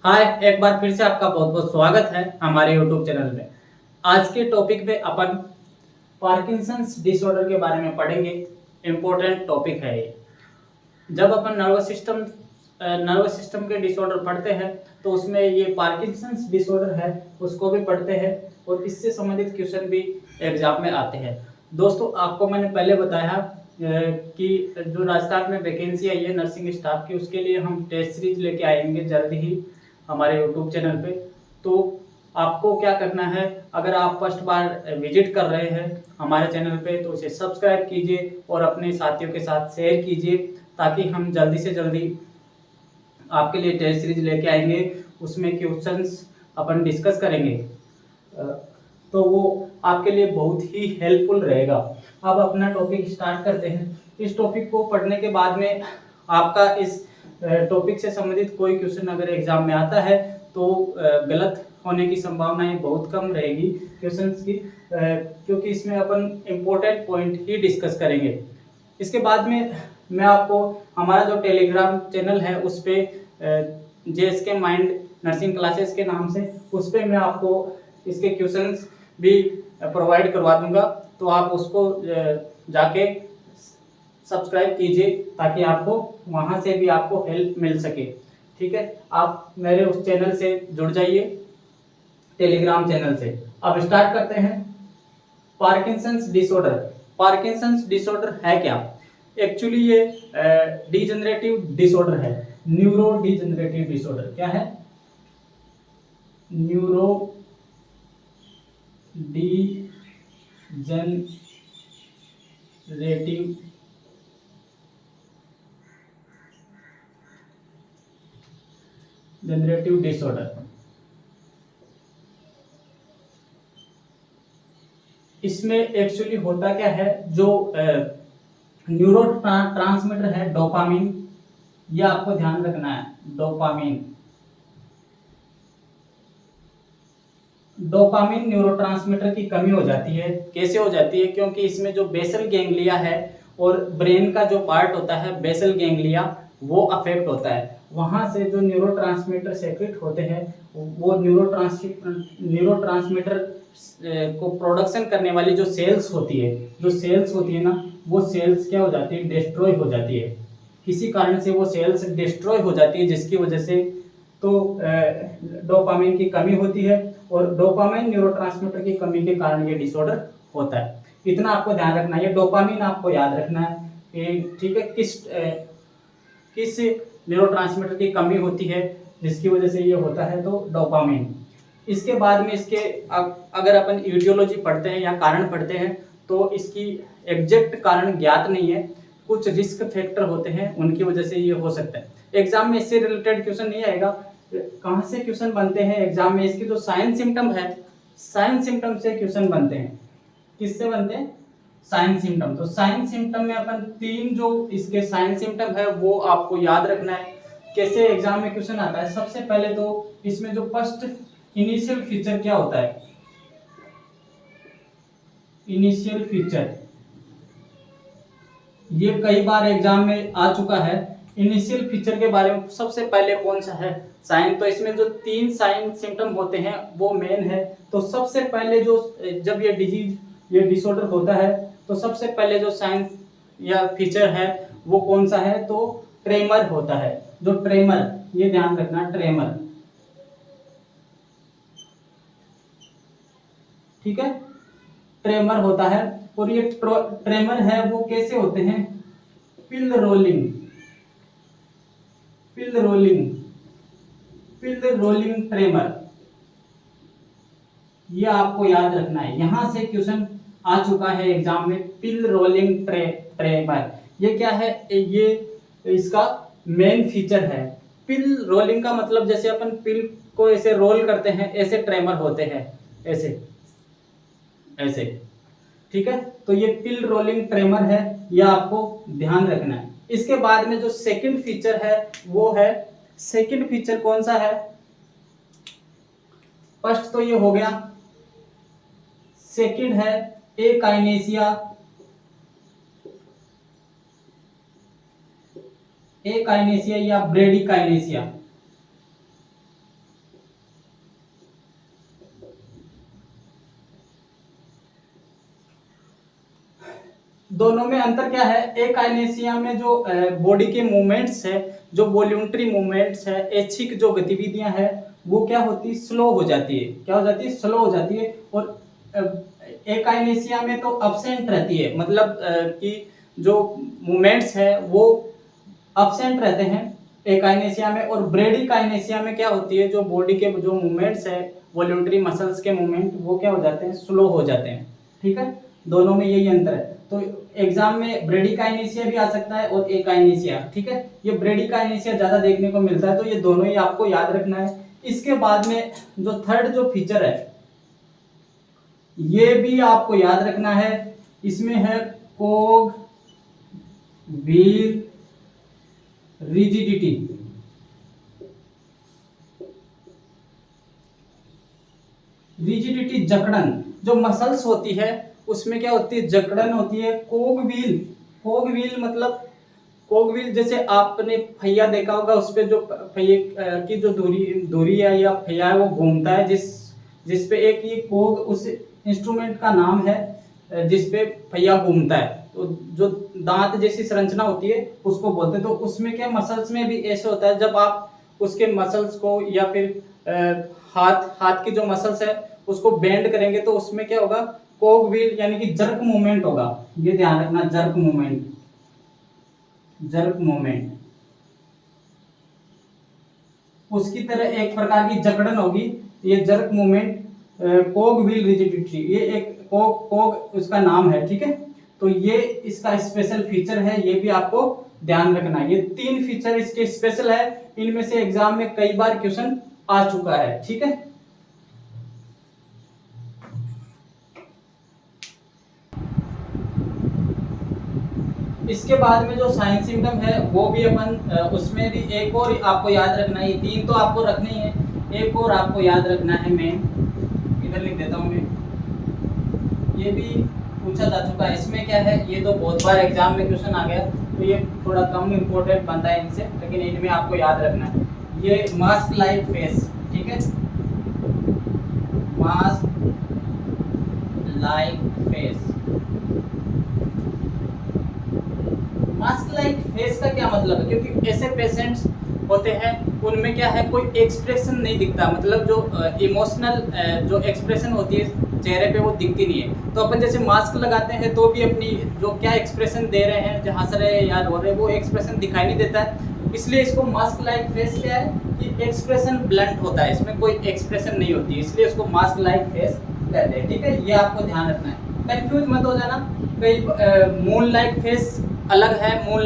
हाय, एक बार फिर से आपका बहुत बहुत स्वागत है हमारे यूट्यूब चैनल में। आज के टॉपिक पे अपन पार्किंसंस डिसऑर्डर के बारे में पढ़ेंगे। इम्पोर्टेंट टॉपिक है ये। जब अपन नर्वस सिस्टम के डिसऑर्डर पढ़ते हैं तो उसमें ये पार्किंसंस डिसऑर्डर है उसको भी पढ़ते हैं और इससे संबंधित क्वेश्चन भी एग्जाम में आते हैं। दोस्तों, आपको मैंने पहले बताया कि जो राजस्थान में वैकेंसी आई है नर्सिंग स्टाफ की, उसके लिए हम टेस्ट सीरीज लेके आएंगे जल्द ही हमारे यूट्यूब चैनल पे। तो आपको क्या करना है, अगर आप फर्स्ट बार विजिट कर रहे हैं हमारे चैनल पे तो इसे सब्सक्राइब कीजिए और अपने साथियों के साथ शेयर कीजिए ताकि हम जल्दी से जल्दी आपके लिए टेस्ट सीरीज लेके आएंगे। उसमें क्वेश्चंस अपन डिस्कस करेंगे, अ, तो वो आपके लिए बहुत ही हेल्पफुल रहेगा। अब अपना टॉपिक स्टार्ट करते हैं। इस टॉपिक को पढ़ने के बाद में आपका इस टॉपिक से संबंधित कोई क्वेश्चन अगर एग्जाम में आता है तो गलत होने की संभावनाएं बहुत कम रहेगी क्वेश्चंस की, क्योंकि इसमें अपन इम्पोर्टेंट पॉइंट ही डिस्कस करेंगे। इसके बाद में मैं आपको हमारा जो टेलीग्राम चैनल है उस पर JSK माइंड नर्सिंग क्लासेस के नाम से उस पर मैं आपको इसके क्वेश्चंस भी प्रोवाइड करवा दूंगा, तो आप उसको जाके सब्सक्राइब कीजिए ताकि आपको वहाँ से भी आपको हेल्प मिल सके। ठीक है, आप मेरे उस चैनल से जुड़ जाइए, टेलीग्राम चैनल से। अब स्टार्ट करते हैं। Parkinson's disorder. पार्किंसंस डिसऑर्डर है क्या? एक्चुअली ये डिजेनरेटिव डिसऑर्डर है। न्यूरो डिजेनरेटिव डिसऑर्डर क्या है? Neuro degenerative generative disorder. इसमें एक्चुअली होता क्या है, जो न्यूरो ट्रांसमीटर है डोपामिन, ये आपको ध्यान रखना है। डोपामिन डोपामिन न्यूरोट्रांसमीटर की कमी हो जाती है। कैसे हो जाती है? क्योंकि इसमें जो बेसल गैंग्लिया है और ब्रेन का जो पार्ट होता है बेसल गैंग्लिया वो अफेक्ट होता है। वहां से जो न्यूरोट्रांसमीटर सेक्रेट होते हैं वो न्यूरोट्रांसमीटर को प्रोडक्शन करने वाली जो सेल्स होती है ना, वो सेल्स क्या हो जाती है? डिस्ट्रॉय हो जाती है। किसी कारण से वो सेल्स डिस्ट्रॉय हो जाती है जिसकी वजह से तो डोपामिन की कमी होती है और डोपामिन न्यूरोट्रांसमीटर की कमी के कारण ये डिसऑर्डर होता है। इतना आपको ध्यान रखना है। ये डोपामिन आपको याद रखना है कि ठीक है किस न्यूरोट्रांसमीटर की कमी होती है जिसकी वजह से ये होता है, तो डोपामिन। इसके बाद में इसके अगर अपन ईटियोलॉजी पढ़ते हैं या कारण पढ़ते हैं तो इसकी एग्जैक्ट कारण ज्ञात नहीं है। कुछ रिस्क फैक्टर होते हैं उनकी वजह से ये हो सकता है। एग्जाम में इससे रिलेटेड क्वेश्चन नहीं आएगा। कहाँ से क्वेश्चन बनते हैं एग्जाम में? इसकी जो साइन सिम्टम है, साइन सिम्टम से क्वेश्चन बनते हैं। किससे बनते हैं? Sign symptom. तो साइन सिम्टम में अपन तीन जो इसके साइन सिम्टम है वो आपको याद रखना है। कैसे एग्जाम में क्वेश्चन आता है? सबसे पहले तो इसमें जो फर्स्ट इनिशियल फीचर क्या होता है? इनिशियल फीचर ये कई बार एग्जाम में आ चुका है। इनिशियल फीचर के बारे में सबसे पहले कौन सा है? साइन। तो इसमें जो तीन साइन सिम्टम होते हैं वो मेन है। तो सबसे पहले जो जब ये डिसऑर्डर होता है तो सबसे पहले जो साइन या फीचर है वो कौन सा है? तो ट्रेमर होता है। जो ट्रेमर, ये ध्यान रखना, ट्रेमर। ठीक है, ट्रेमर होता है। और ये ट्रेमर है वो कैसे होते हैं? पिल रोलिंग, पिल रोलिंग, पिल रोलिंग ट्रेमर, ये आपको याद रखना है। यहां से क्वेश्चन आ चुका है एग्जाम में। पिल रोलिंग ट्रेमर ये क्या है? ये इसका मेन फीचर है। पिल रोलिंग का मतलब जैसे अपन पिल को ऐसे रोल करते हैं ऐसे ट्रेमर होते हैं, ऐसे ऐसे। ठीक है, तो ये पिल रोलिंग ट्रेमर है, ये आपको ध्यान रखना है। इसके बाद में जो सेकंड फीचर है वो है, सेकंड फीचर कौन सा है? फर्स्ट तो ये हो गया, सेकंड है एकाइनेसिया। एकाइनेसिया या ब्रेडिकाइनेसिया। दोनों में अंतर क्या है, एकाइनेसिया में जो बॉडी के मूवमेंट्स है, जो वॉल्यूंटरी मूवमेंट्स है, ऐच्छिक जो गतिविधियां है, वो क्या होती है, स्लो हो जाती है। क्या हो जाती है, स्लो हो जाती है। और एकाइनेसिया में तो अब्सेंट रहती है, मतलब कि जो मूवमेंट्स है वो अब्सेंट रहते हैं एकाइनेसिया में। और ब्रेडिकाइनेसिया में क्या होती है, जो बॉडी के जो मूवमेंट्स है, वॉल्यूंटरी मसल्स के मूवमेंट, वो क्या हो जाते हैं, स्लो हो जाते हैं। ठीक है, दोनों में यही अंतर है। तो एग्जाम में ब्रेडिकाइनेसिया भी आ सकता है और एकाइनेसिया। ठीक है, ये ब्रेडिकाइनेसिया ज्यादा देखने को मिलता है, तो ये दोनों ही आपको याद रखना है। इसके बाद में जो थर्ड जो फीचर है, ये भी आपको याद रखना है। इसमें है कोग व्हील रिजिडिटी। रिजिडिटी जकड़न, जो मसल्स होती है उसमें क्या होती है, जकड़न होती है। कोग व्हील मतलब, कोग व्हील जैसे आपने पहिया देखा होगा, उस पे जो पहिए की जो दूरी है या पहिया है वो घूमता है, जिस पे एक ये कोग उस इंस्ट्रूमेंट का नाम है जिस पे पहिया घूमता है। तो जो दांत जैसी संरचना होती है उसको बोलते हैं। तो उसमें क्या, मसल्स में भी ऐसे होता है, जब आप उसके मसल्स को या फिर हाथ की जो मसल्स है उसको बेंड करेंगे तो उसमें क्या होगा, कोग व्हील यानी कि जर्क मूवमेंट होगा। ये ध्यान रखना, जर्क मूवमेंट। उसकी तरह एक प्रकार की जकड़न होगी, ये जर्क मूवमेंट, कोग व्हील रिजिडिटी, ये एक कोग उसका नाम है। ठीक है, तो ये इसका स्पेशल फीचर है, ये भी आपको ध्यान रखना। ये 3 फीचर इसके स्पेशल है, इनमें से एग्जाम में कई बार क्वेश्चन आ चुका है। ठीक है, इसके बाद में जो साइन सिम्टम है वो भी अपन उसमें भी एक और आपको याद रखना है। ये 3 तो आपको रखने ही है, एक और आपको याद रखना है। मैं इधर लिख देता हूँ, मैं ये भी पूछा जा चुका है। इसमें क्या है, ये तो बहुत बार एग्जाम में क्वेश्चन आ गया, तो ये थोड़ा कम इम्पोर्टेंट बनता है इनसे, लेकिन इनमें आपको याद रखना है। ये मास्क लाइक फेस। ठीक है, mask like face. Mask like face का क्या मतलब है, क्योंकि ऐसे पेशेंट्स होते हैं उनमें क्या है, कोई एक्सप्रेशन नहीं दिखता, मतलब जो इमोशनल जो एक्सप्रेशन होती है चेहरे पे वो दिखती नहीं है। तो अपन जैसे मास्क लगाते हैं तो भी अपनी जो क्या एक्सप्रेशन दे रहे हैं, जो हंस रहे हैं या रो रहे हैं, वो एक्सप्रेशन दिखाई नहीं देता है। इसलिए इसको मास्क लाइक फेस क्या है कि एक्सप्रेशन ब्लंट होता है, इसमें कोई एक्सप्रेशन नहीं होती है, इसलिए इसको मास्क लाइक फेस कहते हैं। ठीक है, ये आपको ध्यान रखना है, कंफ्यूज मत हो जाना। कई मून लाइक फेस अलग है, moon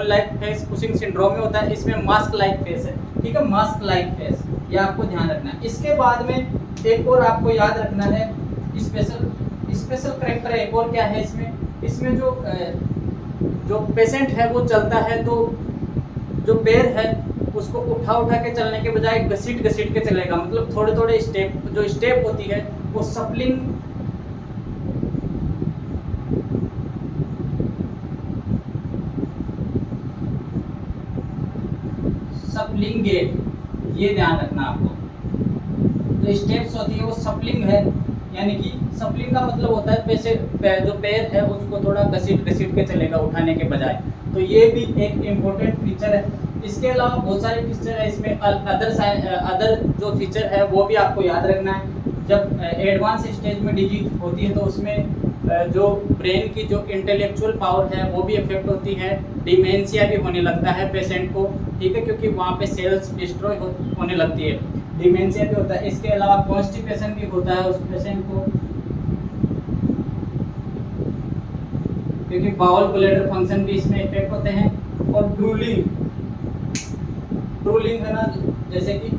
like face Cushing syndrome में होता है, इसमें मास्क लाइक फेस है। ठीक है, मास्क लाइक फेस, ये आपको ध्यान रखना है। इसके बाद में एक और आपको याद रखना है, स्पेशल करेक्टर एक और क्या है इसमें जो पेशेंट है वो चलता है तो जो पैर है उसको उठा के चलने के बजाय घसीट के चलेगा, मतलब थोड़े थोड़े स्टेप होती है वो सप्लिंग गेट, ये ध्यान रखना आपको। जो स्टेप्स होती है वो सप्लिंग है, यानी कि सप्लिंग का मतलब होता है जो पैर है उसको थोड़ा घसीट के चलेगा उठाने के बजाय। तो ये भी एक इम्पोर्टेंट फीचर है। इसके अलावा बहुत सारे फीचर है इसमें, अदर जो फीचर है वो भी आपको याद रखना है। जब एडवांस स्टेज में डिजीज होती है तो उसमें जो ब्रेन की जो इंटेलेक्चुअल पावर है वो भी इफेक्ट होती है, डिमेंशिया भी होने लगता है पेशेंट को। ठीक है, क्योंकि वहाँ पे सेल्स डिस्ट्रॉय होने लगती है, डिमेंशिया भी होता है। इसके अलावा कॉन्स्टिपेशन भी होता है उस पेशेंट को, क्योंकि बाउल ब्लैडर फंक्शन भी इसमें इफेक्ट होते हैं। और ड्रूलिंग है ना, जैसे कि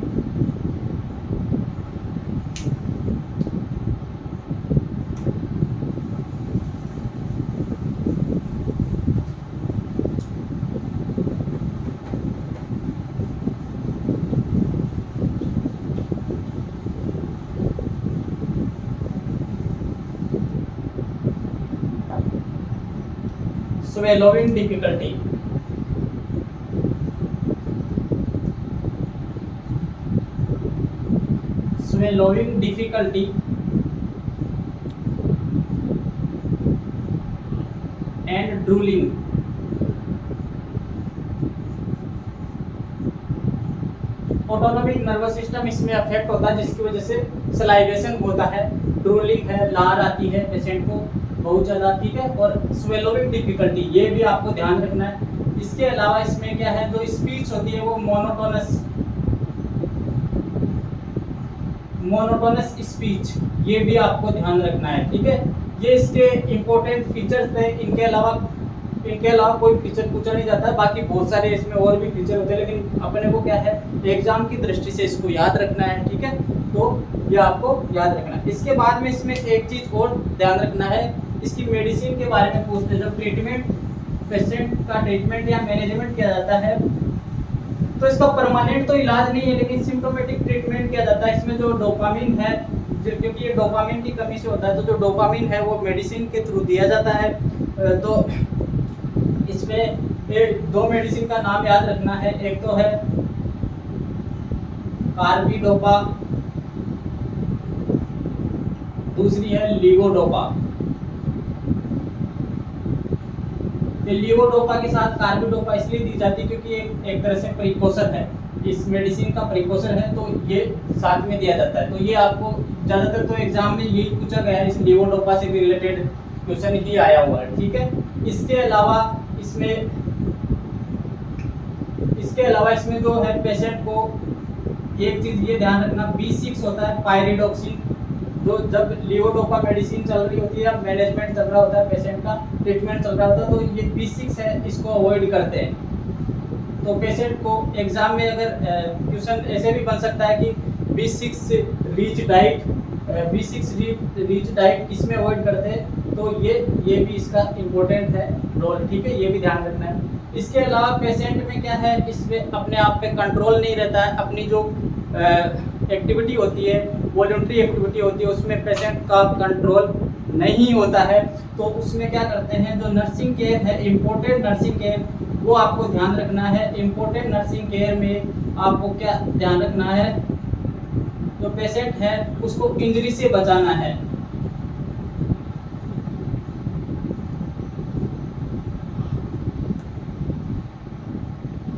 swallowing difficulty, drooling. Autonomic nervous system इसमें अफेक्ट होता है, जिसकी वजह से सलाइवेशन होता है, ड्रूलिंग है, लार आती है पेशेंट को बहुत ज़्यादा, ठीक है, और स्वेलोइंग डिफिकल्टी, ये भी आपको ध्यान रखना है। इसके अलावा इसमें क्या है, जो स्पीच होती है वो मोनोटोनस स्पीच, ये भी आपको ध्यान रखना है, ठीक है। ये इसके इम्पोर्टेंट फीचर्स थे। इनके अलावा कोई फीचर पूछा नहीं जाता है, बाकी बहुत सारे इसमें और भी फीचर होते हैं, लेकिन अपने को क्या है, एग्जाम की दृष्टि से इसको याद रखना है, ठीक है। तो ये आपको याद रखना है। इसके बाद में इसमें एक चीज़ और ध्यान रखना है, इसकी मेडिसिन के बारे में पूछते हैं। जब ट्रीटमेंट, पेशेंट का ट्रीटमेंट या मैनेजमेंट किया जाता है, तो इसका परमानेंट तो इलाज नहीं है, लेकिन सिम्टोमेटिक ट्रीटमेंट किया जाता है। इसमें जो डोपामिन है, क्योंकि ये डोपामिन की कमी से होता है, तो जो डोपामिन है वो मेडिसिन के थ्रू दिया जाता है। तो इसमें दो मेडिसिन का नाम याद रखना है, एक तो है कार्बिडोपा, दूसरी है लीवोडोपा। लीवोडोपा के साथ कार्बिडोपा इसलिए दी जाती है क्योंकि एक तरह से प्रिकॉशन है, इस मेडिसिन का प्रिकॉशन है, तो ये साथ में दिया जाता है। तो ये आपको ज़्यादातर तो एग्जाम में यही पूछा गया है, इस लीवोडोपा से रिलेटेड क्वेश्चन ही आया हुआ है, ठीक है। इसके अलावा इसमें जो है पेशेंट को एक चीज़ ये ध्यान रखना, B6 होता है पायरिडोक्सिन, जो जब लीवोडोपा मेडिसिन चल रही होती है या मैनेजमेंट चल रहा होता है, पेशेंट का ट्रीटमेंट चल रहा होता है, तो ये B6 है, इसको अवॉइड करते हैं। तो पेशेंट को एग्जाम में अगर क्वेश्चन ऐसे भी बन सकता है कि B6 रिच डाइट इसमें अवॉइड करते हैं, तो ये भी इसका इम्पोर्टेंट है रोल, ठीक है, ये भी ध्यान रखना है। इसके अलावा पेशेंट में क्या है, इसमें अपने आप पे कंट्रोल नहीं रहता है, अपनी जो एक्टिविटी होती है, वॉलंटरी एक्टिविटी होती है, उसमें पेशेंट का कंट्रोल नहीं होता है। तो उसमें क्या करते हैं, जो नर्सिंग केयर है, इम्पोर्टेंट नर्सिंग केयर, वो आपको ध्यान रखना है। इम्पोर्टेंट नर्सिंग केयर में आपको क्या ध्यान रखना है, जो पेशेंट है उसको इंजरी से बचाना है।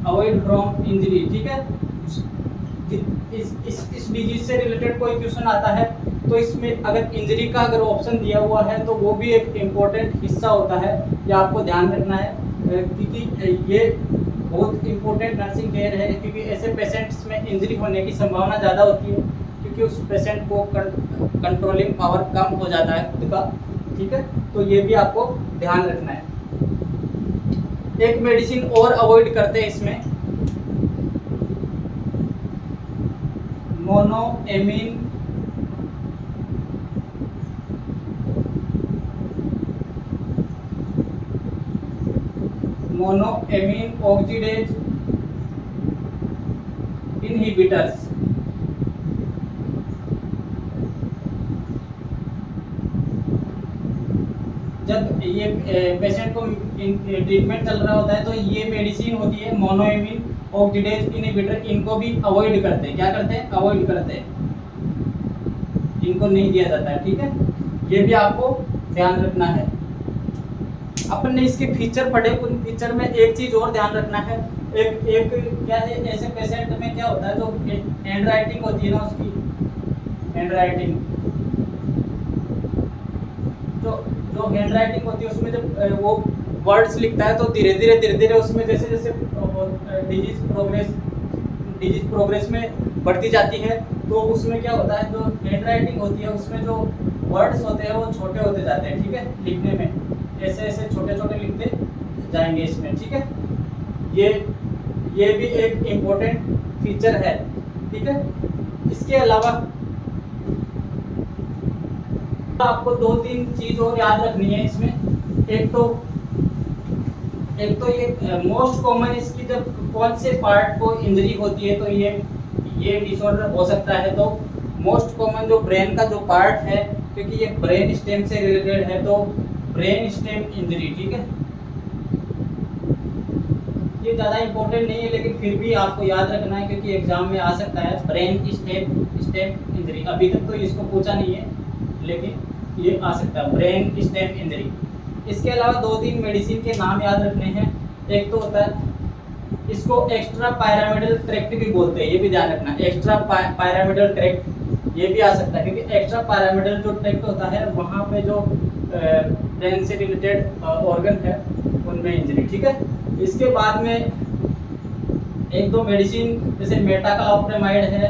अवॉइड फ्रॉम इंजरी, ठीक है। इस डिजीज से रिलेटेड कोई क्वेश्चन आता है, तो इसमें अगर इंजरी का अगर ऑप्शन दिया हुआ है, तो वो भी एक इम्पोर्टेंट हिस्सा होता है, ये आपको ध्यान रखना है, क्योंकि ये बहुत इम्पोर्टेंट नर्सिंग केयर है, क्योंकि ऐसे पेशेंट्स में इंजरी होने की संभावना ज़्यादा होती है, क्योंकि उस पेशेंट को कंट्रोलिंग पावर कम हो जाता है खुद का, ठीक है। तो ये भी आपको ध्यान रखना है। एक मेडिसिन और अवॉइड करते हैं इसमें, मोनोएमीन ऑक्सीडेज इनहिबिटर्स। जब ये पेशेंट को ट्रीटमेंट चल रहा होता है, तो ये मेडिसिन होती है मोनोएमीन ऑक्सीडेज इनहिबिटर, इनको भी अवॉइड करते हैं। क्या करते हैं, अवॉइड करते हैं, इनको नहीं दिया जाता है, ठीक है। ये भी आपको ध्यान रखना है। अपन ने इसके फीचर पढ़े, उन फीचर में एक चीज और ध्यान रखना है, एक क्या है, ऐसे पेशेंट में क्या होता है, जो हैंड राइटिंग होती है ना, उसकी हैंड राइटिंग, जो हैंड राइटिंग होती है, उसमें जब वो वर्ड्स लिखता है, तो धीरे धीरे उसमें जैसे जैसे डिजीज प्रोग्रेस में बढ़ती जाती है, तो उसमें क्या होता है, जो हैंड राइटिंग होती है, उसमें जो वर्ड्स होते हैं वो छोटे होते जाते हैं, ठीक है, लिखने में ऐसे ऐसे छोटे छोटे लिखते जाएंगे इसमें, ठीक है। ये भी एक इम्पोर्टेंट फीचर है, ठीक है। इसके अलावा आपको 2-3 चीज और याद रखनी है इसमें। एक तो ये मोस्ट कॉमन, इसकी जब कौन से पार्ट को इंजरी होती है, तो ये डिसऑर्डर हो सकता है। तो मोस्ट कॉमन जो ब्रेन का जो पार्ट है, क्योंकि ये ब्रेन स्टेम से रिलेटेड है, तो ब्रेन स्टेम इंजरी, ठीक है। ये ज़्यादा इम्पोर्टेंट नहीं है, लेकिन फिर भी आपको याद रखना है, क्योंकि एग्जाम में आ सकता है ब्रेन स्टेम इंजरी। अभी तक तो इसको पूछा नहीं है, लेकिन ये आ सकता है ब्रेन स्टेम इंजरी। इसके अलावा 2-3 मेडिसिन के नाम याद रखने हैं। एक तो होता है, इसको एक्स्ट्रा पायरामिडल ट्रैक्ट भी बोलते हैं, ये भी ध्यान रखना। एक्स्ट्रा पायरामिडल ट्रैक्ट ये भी आ सकता है, क्योंकि एक्स्ट्रा पायरामिडल जो ट्रैक्ट होता है वहाँ पे जो ब्रेन से रिलेटेड ऑर्गन है उनमें इंजरी, ठीक है। इसके बाद में 1-2 मेडिसिन जैसे मेटाकालोप्रामाइड है,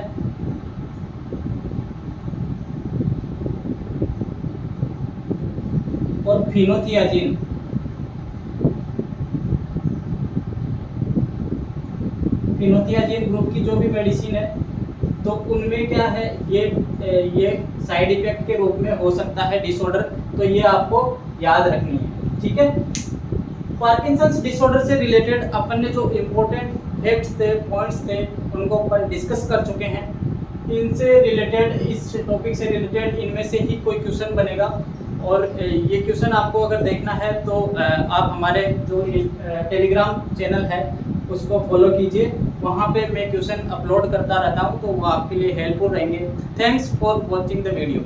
और फिनोथियाजिन। फिनोथियाजिन ग्रुप की जो भी मेडिसिन है तो उनमें क्या है, ये साइड इफेक्ट के रूप में हो सकता है डिसऑर्डर, तो ये आपको याद रखनी है, ठीक है। पार्किंसंस डिसऑर्डर से रिलेटेड अपन ने जो इम्पोर्टेंट फैक्ट्स थे, पॉइंट्स थे, उनको अपन डिस्कस कर चुके हैं। इनसे रिलेटेड, इस टॉपिक से रिलेटेड इनमें से ही कोई क्वेश्चन बनेगा, और ये क्वेश्चन आपको अगर देखना है तो आप हमारे जो टेलीग्राम चैनल है उसको फॉलो कीजिए, वहाँ पे मैं क्वेश्चन अपलोड करता रहता हूँ, तो वो आपके लिए हेल्पफुल रहेंगे। Thanks for watching the video.